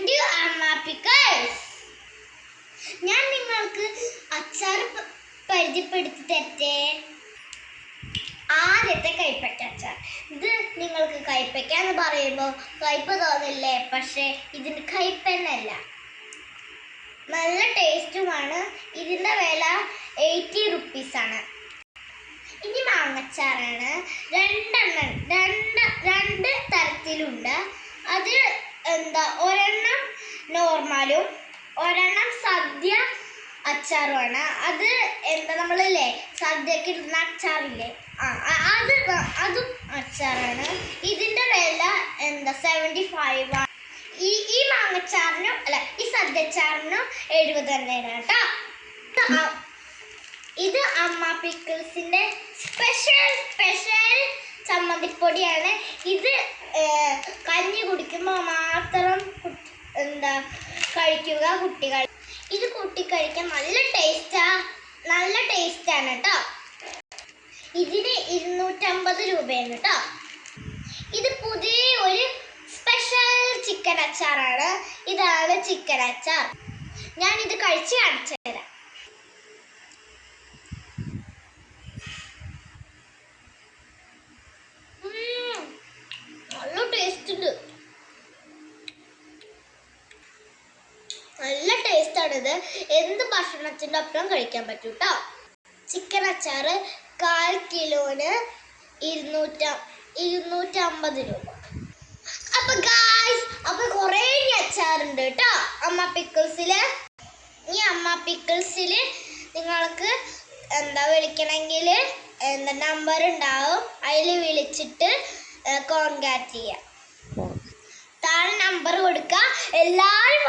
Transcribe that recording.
Welcome to അമ്മ pickles. ഞാൻ നിങ്ങൾക്ക് അച്ചാർ പരിചയപ്പെടുത്തി തരട്ടെ. ആദ്യത്തെ കൈപ്പക്ക അച്ചാർ. ഇത് നിങ്ങൾക്ക് കൈപ്പക്ക എന്ന് പറയുമ്പോൾ കയ്പ് തോന്നില്ലേ? പക്ഷേ ഇതിന് കയ്പെന്നല്ല, നല്ല ടേസ്റ്റുമാണ്. ഇതിൻ്റെ വില 80 റുപ്പീസാണ്. ഇനി മാങ്ങച്ചാറാണ്. രണ്ട് തരത്തിലുണ്ട്. അത് ഒരെണ്ണം നോർമലും ഒരെണ്ണം സദ്യ അച്ചാറുമാണ്. അത് നമ്മളില്ലേ സദ്യക്ക് ഇടുന്ന അച്ചാറില്ലേ, അതും അച്ചാറാണ്. ഇതിൻ്റെ വില 75 ആണ്. ഈ മാങ്ങച്ചാറിനും ഈ സദ്യച്ചാറിനും 70 തന്നെയാണ് കേട്ടോ. ഇത് അമ്മ പിക്കിൾസിൻ്റെ സ്പെഷ്യൽ ചമ്മന്തിപ്പൊടിയാണ്. ഇത് കഞ്ഞി കുടിക്കുമ്പോൾ മാത്രം കഴിക്കുക കുട്ടികൾ. ഇത് കഴിക്കാൻ നല്ല ടേസ്റ്റാണ് കേട്ടോ. ഇതിന് 250 രൂപയാണ് കേട്ടോ. ഇത് പുതിയ ഒരു സ്പെഷ്യൽ ചിക്കൻ അച്ചാറാണ്. ഇതാണ് ചിക്കൻ അച്ചാർ. ഞാനിത് കഴിച്ച് കാണിച്ചു തരാം. നല്ല ടേസ്റ്റാണിത്. എന്ത് ഭക്ഷണത്തിൻ്റെ ഒപ്പം കഴിക്കാൻ പറ്റും കേട്ടോ. ചിക്കൻ അച്ചാർ 1/4 കിലോന് 250 രൂപ. അപ്പൊ കുറേ അച്ചാറുണ്ട് കേട്ടോ അമ്മ പിക്കിൾസിൽ. ഈ അമ്മ പിക്കിൾസിൽ നിങ്ങൾക്ക് വിളിക്കണമെങ്കിൽ നമ്പർ ഉണ്ടാവും. അതിൽ വിളിച്ചിട്ട് കോൺടാക്ട് ചെയ്യാം. താഴെ നമ്പർ കൊടുക്കുക. എല്ലാവരും